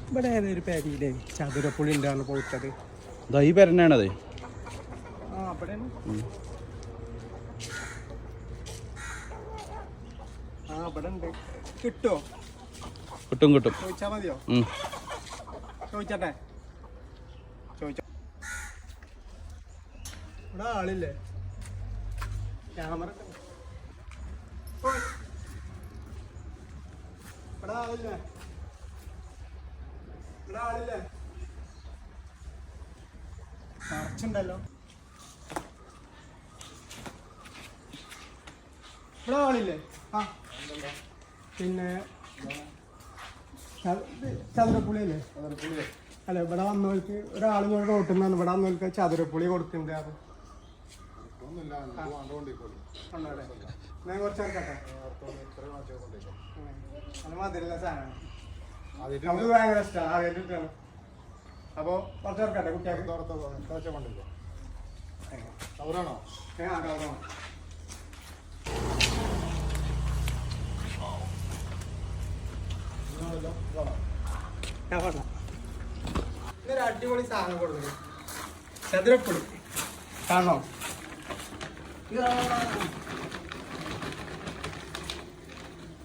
ഇവിടെ ഏതൊരു പേരില്ലേ ചതുരപ്പുളി ഉണ്ടാണ് പൊളിച്ചത്. ഈ പേരന്നെയാണത്. കിട്ടോ? കിട്ടും കിട്ടും. ചോദിച്ചാ മതിയോ? ചോദിച്ചട്ടെ. ചോദിച്ചോ. ഇവിടെ ആളില്ലേ? ക്യാമറ ഇവിടെ ആളില്ലേ? ഇവിടെ ആളില്ലേ? നിറച്ചുണ്ടല്ലോ. ഇവിടെ ആളില്ലേ? ആ പിന്നെ ചതുരപ്പുളി അല്ലേ? അല്ല ഇവിടെ വന്നവർക്ക് ഒരാൾ റോട്ടിൽ നിന്നാണ് ഇവിടെ വന്നവർക്ക് ചതുരപ്പുളി കൊടുക്കുന്നുണ്ട്. അത് ഞാൻ കുറച്ച് ചേർക്കട്ടെ. അത് മതിലുള്ള സാധനമാണ്. നമുക്ക് ഭയങ്കര ഇഷ്ടമാണ്. ആദ്യമായിട്ടാണ്. അപ്പോൾ കുറച്ച് ചേർക്കട്ടെ കുട്ടികൾക്ക്. കവറാണോ? കവറാണോ? ഞാൻ പറഞ്ഞ ഇതൊരു അടിപൊളി സാധനം കൊടുക്കുന്നത് ചതുരപ്പുളി കാണോ?